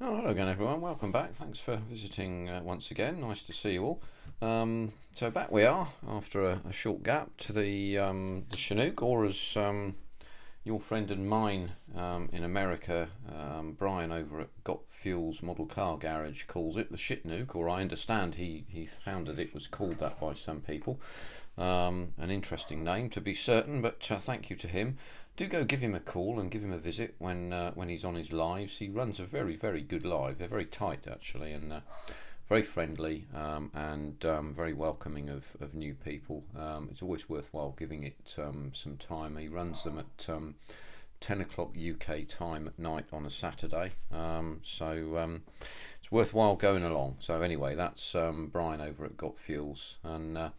Oh, hello again, everyone. Welcome back. Thanks for visiting once again. Nice to see you all. So back we are after a short gap to the Chinook, or as your friend and mine in America, Brian over at Got Fuels Model Car Garage calls it, the Shitnook, or I understand he found that it was called that by some people. An interesting name to be certain, but thank you to him. Do go give him a call and give him a visit when he's on his lives. He runs a very good live. They're very tight actually, and very friendly, and very welcoming of new people. It's always worthwhile giving it some time. He runs them at 10 o'clock UK time at night on a Saturday, so it's worthwhile going along. So anyway, that's Brian over at Got Fuels, and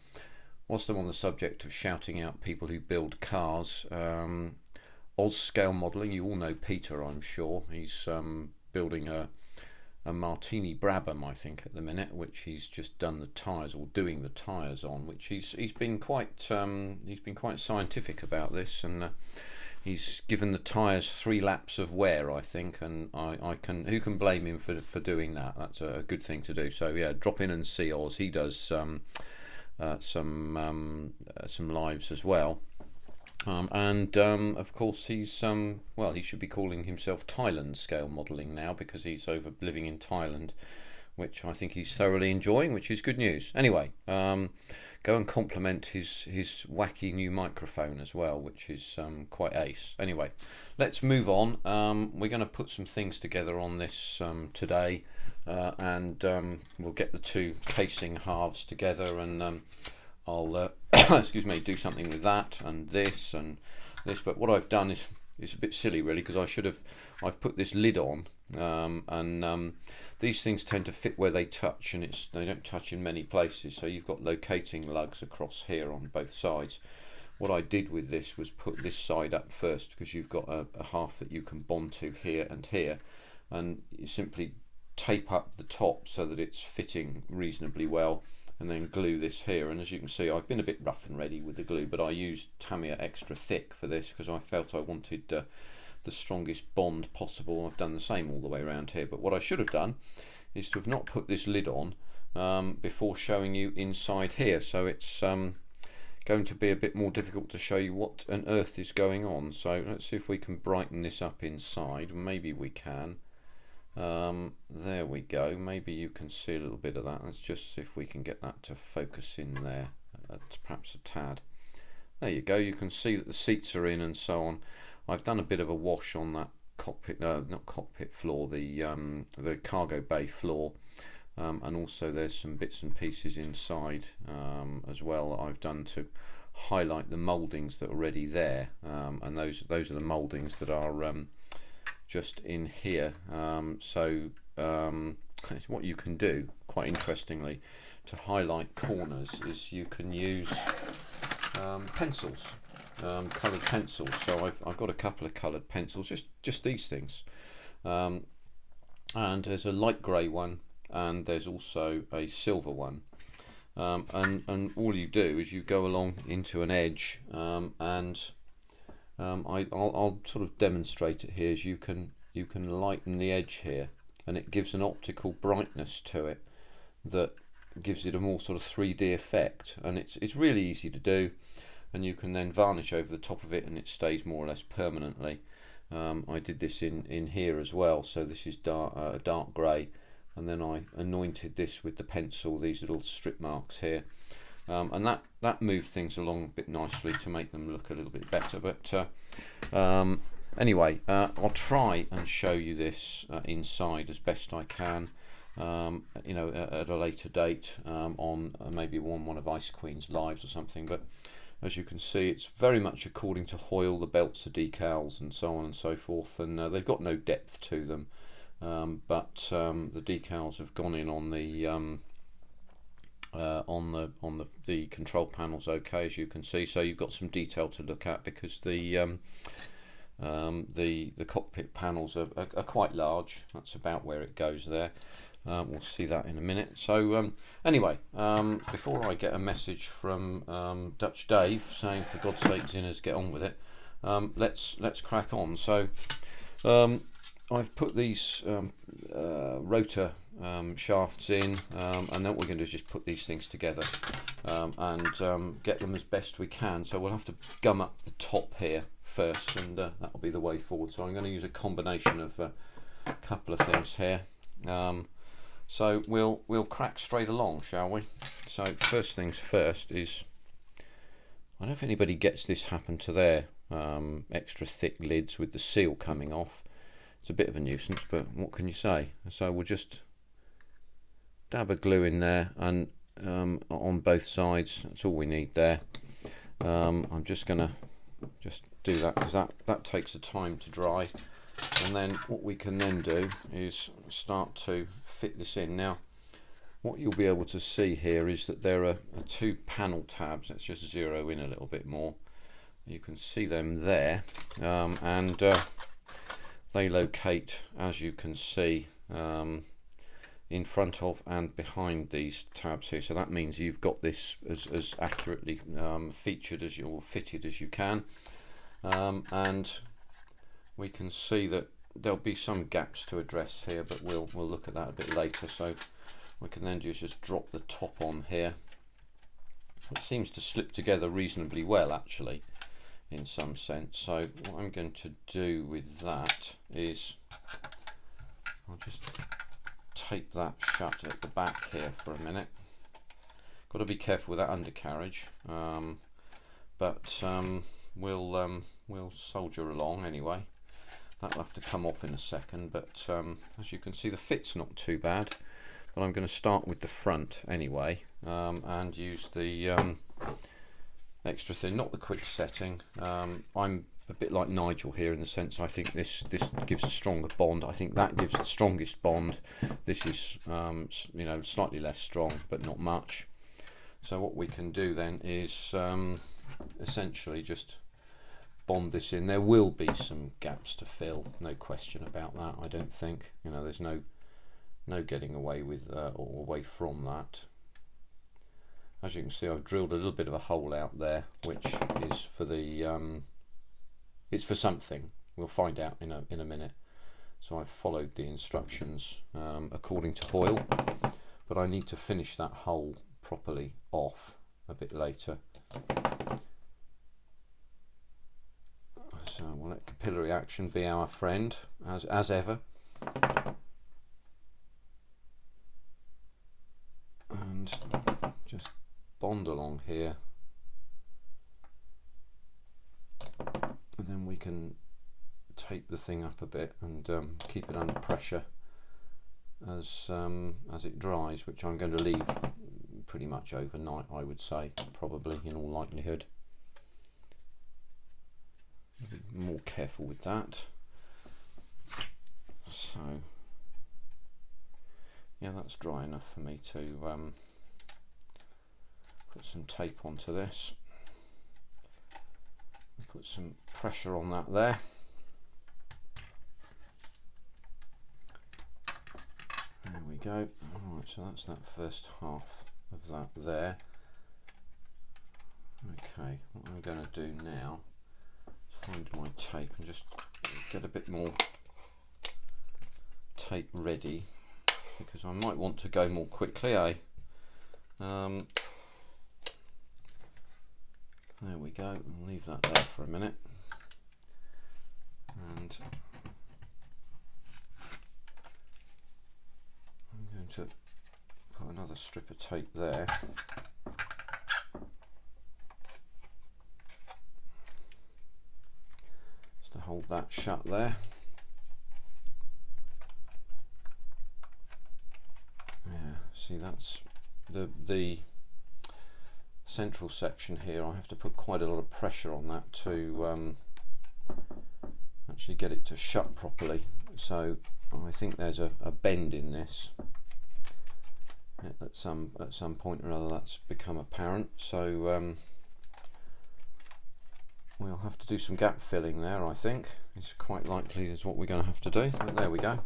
whilst I'm on the subject of shouting out people who build cars, Oz Scale Modelling, you all know Peter, I'm sure. He's building a Martini Brabham, I think, at the minute, which he's just done the tyres, or doing the tyres on, which he's been quite scientific about this, and he's given the tyres 3 laps of wear, I think, and I can, who can blame him for doing that? That's a good thing to do. So yeah, drop in and see Oz. He does some lives as well. Of course he's well, he should be calling himself Thailand Scale Modelling now, because he's over living in Thailand, which I think he's thoroughly enjoying, which is good news. Anyway, go and compliment his wacky new microphone as well, which is quite ace. Anyway, let's move on. We're going to put some things together on this today, and we'll get the 2 casing halves together, and I'll excuse me, do something with that and this and this. But what I've done is a bit silly really, because I've put this lid on, and these things tend to fit where they touch, and they don't touch in many places, so you've got locating lugs across here on both sides. What I did with this was put this side up first, because you've got a half that you can bond to here and here, and you simply tape up the top so that it's fitting reasonably well, and then glue this here. And as you can see, I've been a bit rough and ready with the glue, but I used Tamiya extra thick for this because I felt I wanted the strongest bond possible. I've done the same all the way around here, but what I should have done is to have not put this lid on before showing you inside here, so it's going to be a bit more difficult to show you what on earth is going on. So let's see if we can brighten this up inside. Maybe we can. There we go. Maybe you can see a little bit of that. Let's just see if we can get that to focus in there, perhaps a tad. There you go. You can see that the seats are in and so on. I've done a bit of a wash on that cockpit, not cockpit floor, the cargo bay floor, and also there's some bits and pieces inside as well that I've done to highlight the mouldings that are already there, and those are the mouldings that are just in here. So what you can do, quite interestingly, to highlight corners is you can use pencils, coloured pencils. So I've got a couple of coloured pencils, just these things, and there's a light grey one, and there's also a silver one, and all you do is you go along into an edge, and I'll sort of demonstrate it here. As you can lighten the edge here, and it gives an optical brightness to it that gives it a more sort of 3D effect, and it's really easy to do, and you can then varnish over the top of it and it stays more or less permanently. I did this in here as well, so this is dark grey, and then I anointed this with the pencil, these little strip marks here. And that moved things along a bit nicely to make them look a little bit better. But anyway, I'll try and show you this inside as best I can, you know, at a later date, on maybe one of Ice Queen's lives or something. But as you can see, it's very much according to Hoyle. The belts are decals and so on and so forth, and they've got no depth to them, but the decals have gone in on the control panels, okay, as you can see. So you've got some detail to look at, because the cockpit panels are quite large. That's about where it goes there. We'll see that in a minute. So anyway, before I get a message from Dutch Dave saying for God's sake, Zinners, get on with it, let's crack on. So I've put these rotor shafts in, and then what we're going to do is just put these things together and get them as best we can. So we'll have to gum up the top here first, and that'll be the way forward. So I'm going to use a combination of a couple of things here. So we'll crack straight along, shall we? So first things first is, I don't know if anybody gets this happen to their extra thick lids with the seal coming off. It's a bit of a nuisance, but what can you say? So we'll just dab a glue in there, and on both sides. That's all we need there. I'm just gonna do that because that takes the time to dry, and then what we can then do is start to fit this in. Now what you'll be able to see here is that there are two panel tabs. Let's just zero in a little bit more. You can see them there, and they locate, as you can see, in front of and behind these tabs here. So that means you've got this as accurately featured as or fitted as you can, and we can see that there'll be some gaps to address here, but we'll look at that a bit later. So we can then do is just drop the top on here. It seems to slip together reasonably well, actually, in some sense. So what I'm going to do with that is I'll just tape that shut at the back here for a minute. Got to be careful with that undercarriage, but we'll soldier along anyway. That'll have to come off in a second, but as you can see, the fit's not too bad. But I'm going to start with the front anyway, and use the extra thin, not the quick setting. I'm a bit like Nigel here in the sense I think this gives a stronger bond. I think that gives the strongest bond. This is you know, slightly less strong, but not much. So what we can do then is essentially just bond this in. There will be some gaps to fill, no question about that. I don't think, you know, there's no getting away with or away from that. As you can see, I've drilled a little bit of a hole out there, which is for the it's for something. We'll find out in a minute. So I've followed the instructions according to Hoyle, but I need to finish that hole properly off a bit later. So we'll let capillary action be our friend as ever. And just bond along here, and then we can tape the thing up a bit and keep it under pressure as it dries, which I'm going to leave pretty much overnight, I would say, probably, in all likelihood. Be more careful with that. So yeah, that's dry enough for me to put some tape onto this. Put some pressure on that there. There we go. Alright, so that's that first half of that there. Okay, what I'm going to do now is find my tape and just get a bit more tape ready, because I might want to go more quickly, eh? There we go, I'll leave that there for a minute, and I'm going to put another strip of tape there. Just to hold that shut there. Yeah, see, that's the central section here. I have to put quite a lot of pressure on that to actually get it to shut properly. So I think there's a bend in this. At some point or other that's become apparent. So we'll have to do some gap filling there, I think. It's quite likely is what we're going to have to do. But there we go.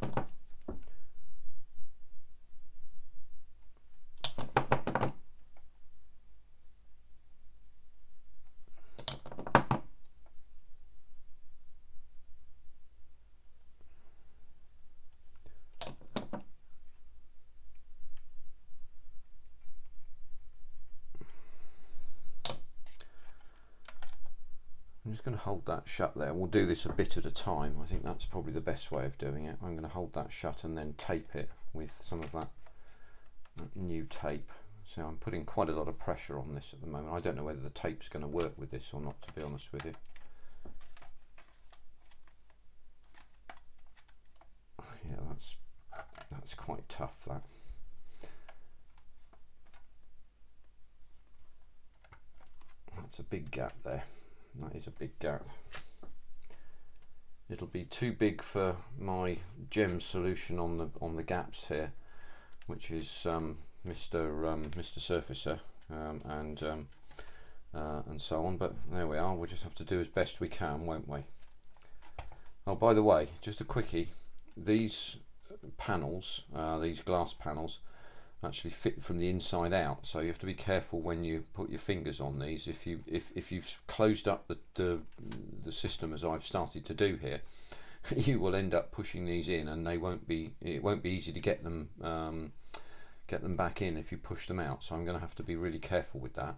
just going to hold that shut there. We'll do this a bit at a time. I think that's probably the best way of doing it. I'm going to hold that shut and then tape it with some of that new tape. So I'm putting quite a lot of pressure on this at the moment. I don't know whether the tape's going to work with this or not, to be honest with you. Yeah, that's quite tough, that. That's a big gap there. That is a big gap. It'll be too big for my gem solution on the gaps here, which is Mr. Surfacer and so on. But there we are. We'll just have to do as best we can, won't we? Oh, by the way, just a quickie. These panels, these glass panels, actually fit from the inside out, so you have to be careful when you put your fingers on these. If you've closed up the system as I've started to do here, you will end up pushing these in, and it won't be easy to get them back in if you push them out. So I'm going to have to be really careful with that.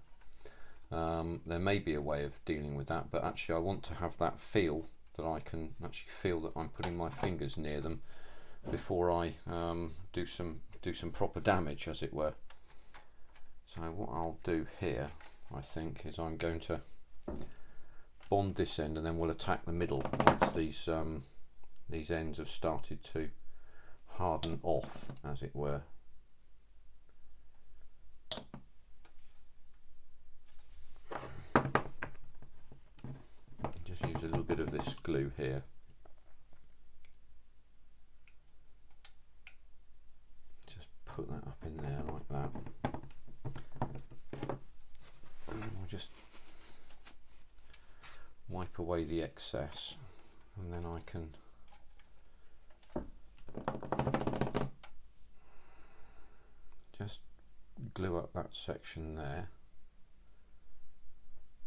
There may be a way of dealing with that, but actually I want to have that feel, that I can actually feel that I'm putting my fingers near them before I do some proper damage, as it were. So what I'll do here, I think, is I'm going to bond this end, and then we'll attack the middle once these ends have started to harden off, as it were. Just use a little bit of this glue here. Put that up in there like that, and we'll just wipe away the excess, and then I can just glue up that section there,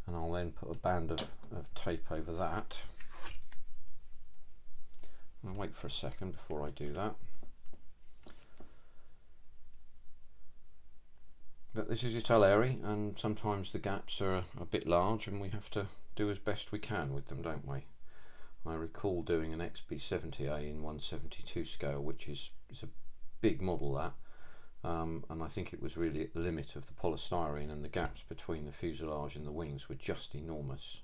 and I'll then put a band of tape over that. I'll wait for a second before I do that. But this is Italeri, and sometimes the gaps are a bit large, and we have to do as best we can with them, don't we? I recall doing an XB70A in 1/72 scale, which is a big model, that, and I think it was really at the limit of the polystyrene, and the gaps between the fuselage and the wings were just enormous.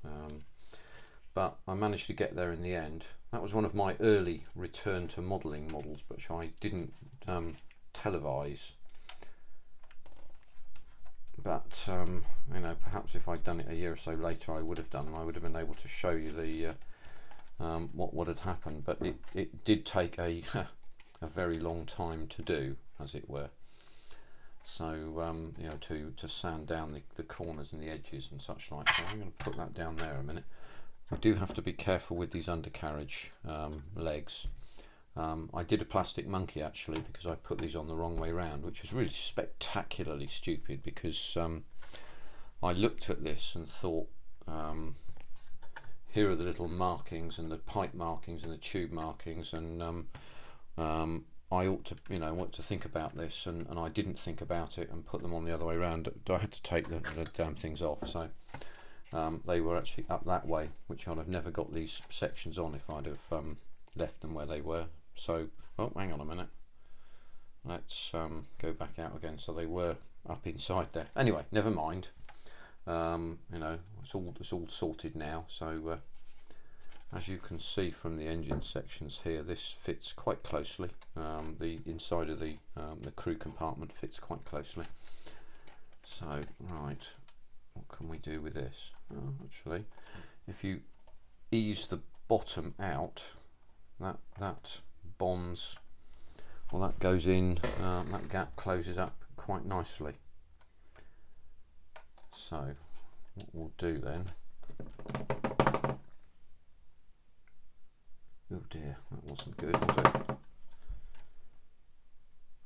But I managed to get there in the end. That was one of my early return to modelling models, which I didn't televise. But you know, perhaps if I'd done it a year or so later, I would have done. I would have been able to show you the what had happened. But it did take a very long time to do, as it were. So you know, to sand down the corners and the edges and such like. So I'm going to put that down there a minute. We do have to be careful with these undercarriage legs. I did a plastic monkey, actually, because I put these on the wrong way round, which was really spectacularly stupid, because I looked at this and thought, here are the little markings and the pipe markings and the tube markings, and I ought to, you know, want to think about this, and I didn't think about it and put them on the other way around. I had to take the damn things off, so they were actually up that way, which I'd have never got these sections on if I'd have left them where they were. So, oh, hang on a minute, let's go back out again. So they were up inside there. Anyway, never mind. You know, it's all sorted now. So as you can see from the engine sections here, this fits quite closely. The inside of the crew compartment fits quite closely. So right, what can we do with this? Oh, actually, if you ease the bottom out, that bonds, well, that goes in, that gap closes up quite nicely. So what we'll do then, oh dear, that wasn't good, was it?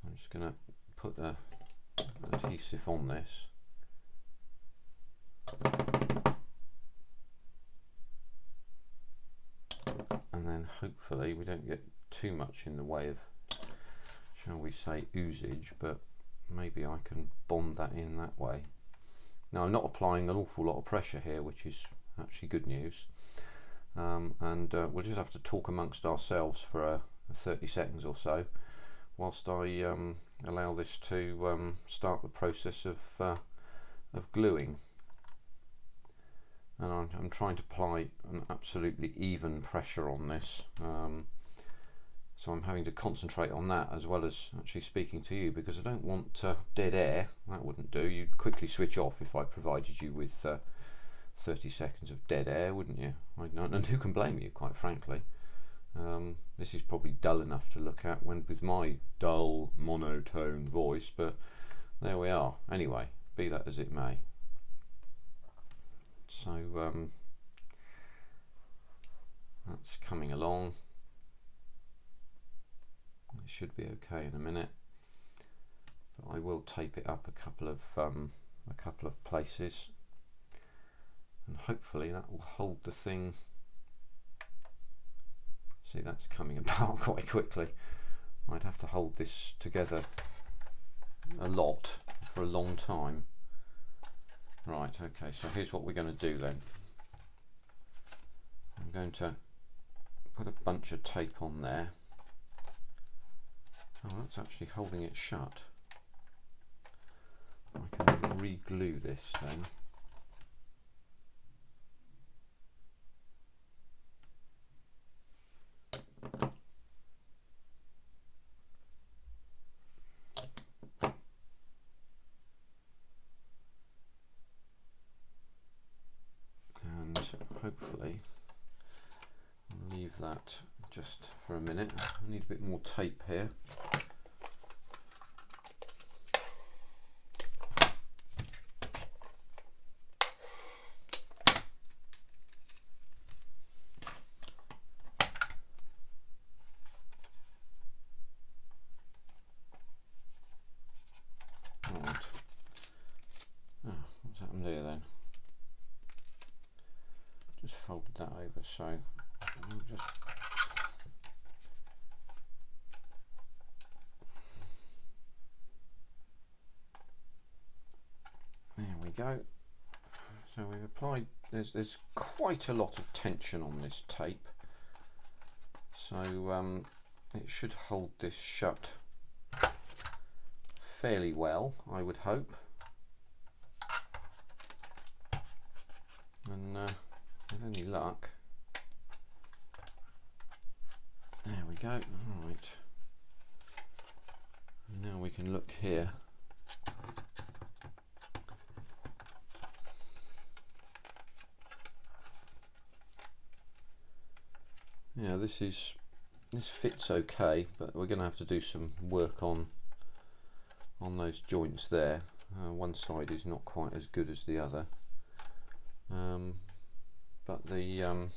I'm just going to put the adhesive on this. And then hopefully we don't get too much in the way of, shall we say, oozage, but maybe I can bond that in that way. Now I'm not applying an awful lot of pressure here, which is actually good news. And we'll just have to talk amongst ourselves for 30 seconds or so whilst I allow this to start the process of gluing. And I'm trying to apply an absolutely even pressure on this, so I'm having to concentrate on that as well as actually speaking to you, because I don't want dead air. That wouldn't do. You'd quickly switch off if I provided you with 30 seconds of dead air, wouldn't you? And who can blame you, quite frankly? This is probably dull enough to look at with my dull monotone voice, but there we are. Anyway, be that as it may. So that's coming along. It should be okay in a minute, but I will tape it up a couple of places, and hopefully that will hold the thing. See, that's coming apart quite quickly. I'd have to hold this together a lot for a long time. Right, okay, so here's what we're going to do then. I'm going to put a bunch of tape on there. Oh, that's actually holding it shut. I can re-glue this then. And hopefully I'll leave that just for a minute. I need a bit more tape here. Right. Oh, what's happened here then? Just folded that over, so I'll just there we go. So we've applied, there's quite a lot of tension on this tape, so it should hold this shut fairly well, I would hope. And with any luck, there we go. All right, now we can look here. Yeah, this fits okay, but we're going to have to do some work on those joints there. One side is not quite as good as the other, but the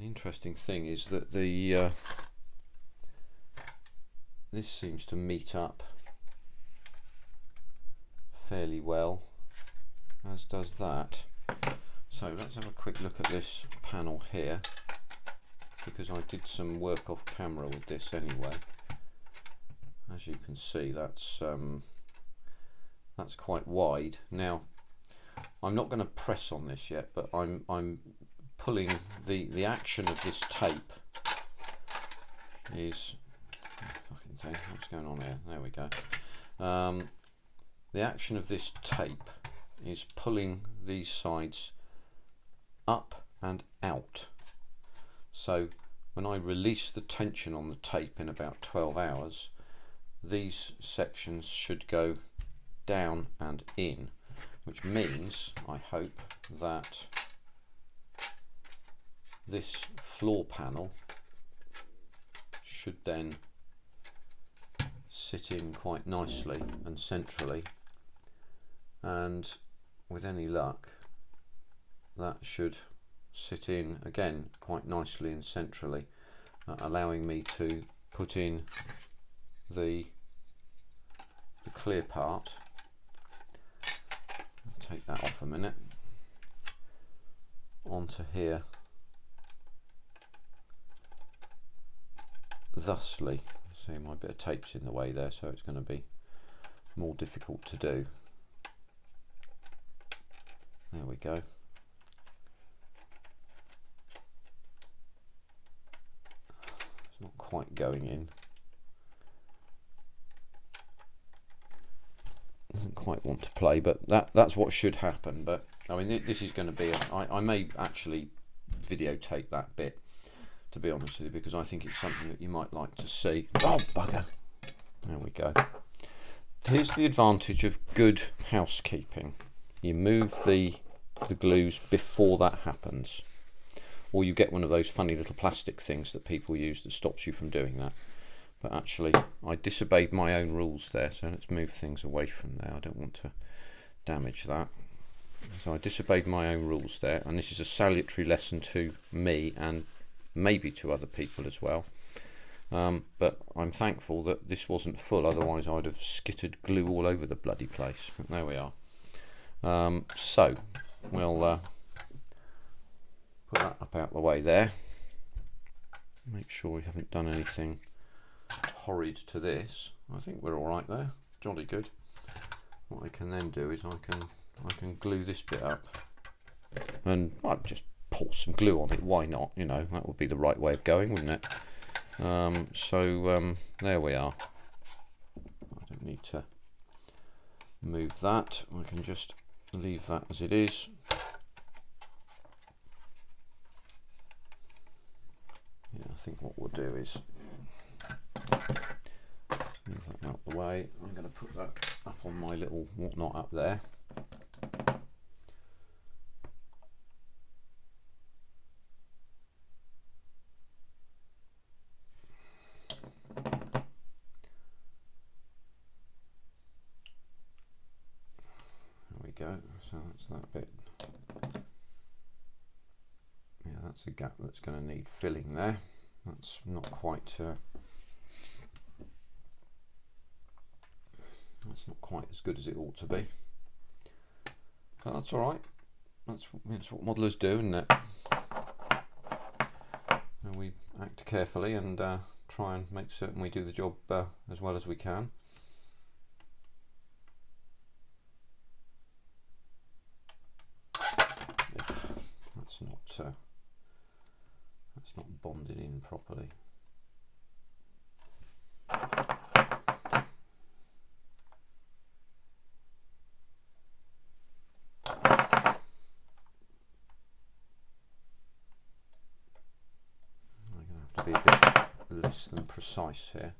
interesting thing is that this seems to meet up fairly well, as does that. So let's have a quick look at this panel here, because I did some work off camera with this anyway. As you can see, that's quite wide. Now, I'm not going to press on this yet, but I'm pulling the action of this tape is fucking thing. What's going on here? There we go. The action of this tape is pulling these sides up and out. So when I release the tension on the tape in about 12 hours, these sections should go down and in, which means, I hope, that this floor panel should then sit in quite nicely and centrally, and with any luck that should sit in again quite nicely and centrally, allowing me to put in the clear part. I'll take that off a minute, onto here thusly. See, my bit of tape's in the way there, so it's going to be more difficult to do. There we go. quite going in. Doesn't quite want to play, but that's what should happen. But I mean, this is going to be I may actually videotape that bit, to be honest with you, because I think it's something that you might like to see. Oh bugger, there we go. Here's the advantage of good housekeeping: you move the glues before that happens, or you get one of those funny little plastic things that people use that stops you from doing that. But actually, I disobeyed my own rules there, so let's move things away from there. I don't want to damage that. So I disobeyed my own rules there, and this is a salutary lesson to me and maybe to other people as well. But I'm thankful that this wasn't full, otherwise I'd have skittered glue all over the bloody place. But there we are. So we'll put that up out the way there. Make sure we haven't done anything horrid to this. I think we're all right there. Jolly good. What I can then do is I can glue this bit up, and I'd just pour some glue on it. Why not? You know, that would be the right way of going, wouldn't it? There we are. I don't need to move that. I can just leave that as it is. Yeah, I think what we'll do is move that out the way. I'm going to put that up on my little whatnot up there. There we go. So that's that bit. Yeah, that's a gap that's going to need filling there. That's not quite that's not quite as good as it ought to be, but that's all right. That's what modelers do, isn't it? And we act carefully and try and make certain we do the job as well as we can. That's not bonded in properly. Be a bit less than precise here.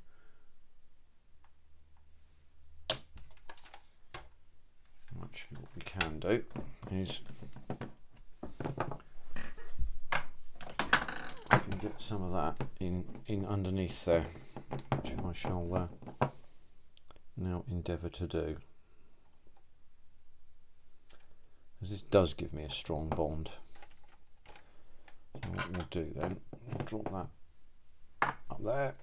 Actually, what we can do is I can get some of that in underneath there, which I shall now endeavour to do, because this does give me a strong bond. So what we'll do then, we'll drop that up there.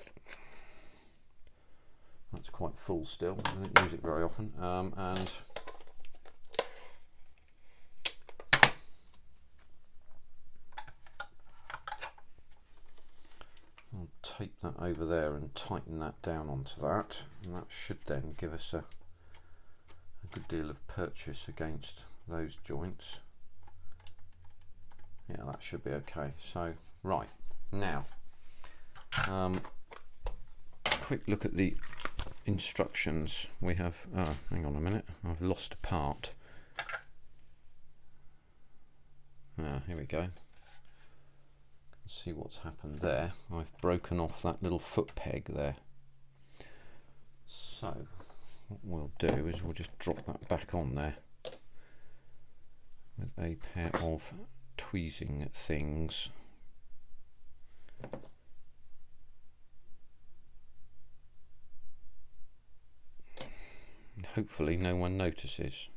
That's quite full still, I don't use it very often, and I'll tape that over there and tighten that down onto that, and that should then give us a good deal of purchase against those joints. Yeah, that should be okay. So right now, quick look at the instructions. We have hang on a minute, I've lost a part. Here we go. Let's see what's happened there. I've broken off that little foot peg there. So what we'll do is we'll just drop that back on there with a pair of tweezing things. And hopefully no one notices.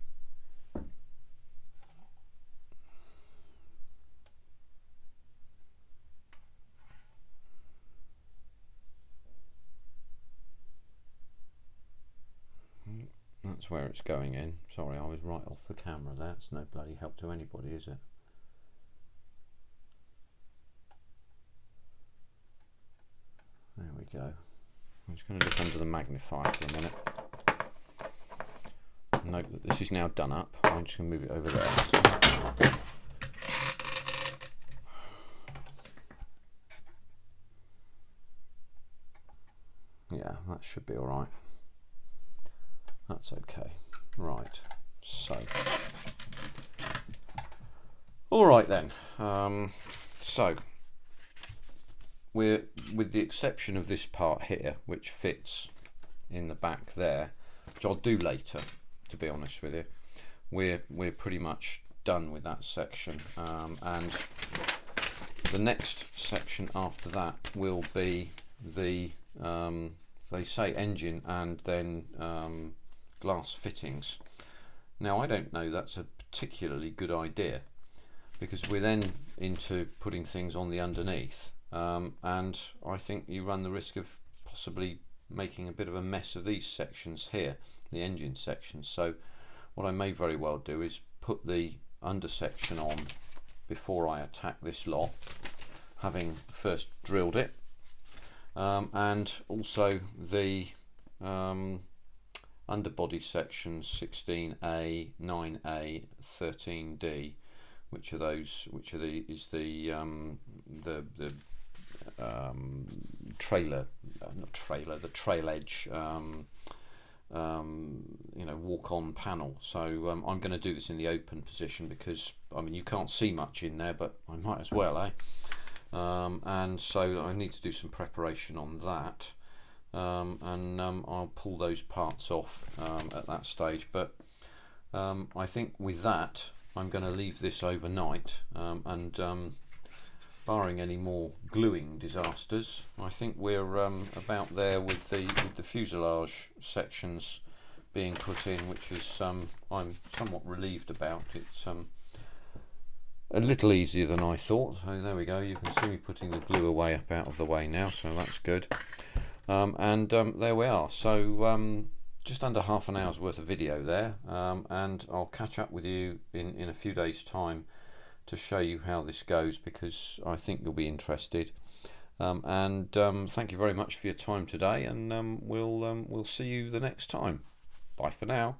That's where it's going in. Sorry, I was right off the camera there. It's no bloody help to anybody, is it? There we go. I'm just going to look under the magnifier for a minute. Note that this is now done up. I'm just going to move it over there. Yeah, that should be all right. That's okay. Right, so all right then. So we're, with the exception of this part here, which fits in the back there, which I'll do later, to be honest with you, we're pretty much done with that section, and the next section after that will be the they say engine and then glass fittings. Now I don't know that's a particularly good idea, because we're then into putting things on the underneath, and I think you run the risk of possibly making a bit of a mess of these sections here, the engine sections. So what I may very well do is put the under section on before I attack this lot, having first drilled it, and also the underbody sections 16A, 9A, 13D, which are those? Which are the trailer, not trailer, the trail edge, you know, walk-on panel. So I'm going to do this in the open position because I mean you can't see much in there, but I might as well, eh? And so I need to do some preparation on that, and I'll pull those parts off at that stage. But I think with that I'm going to leave this overnight, and barring any more gluing disasters, I think we're about there with the fuselage sections being put in, which is I'm somewhat relieved about. It's a little easier than I thought. So there we go. You can see me putting the glue away up out of the way now, so that's good. And there we are. So just under half an hour's worth of video there, and I'll catch up with you in a few days' time to show you how this goes, because I think you'll be interested. And thank you very much for your time today, and we'll see you the next time. Bye for now.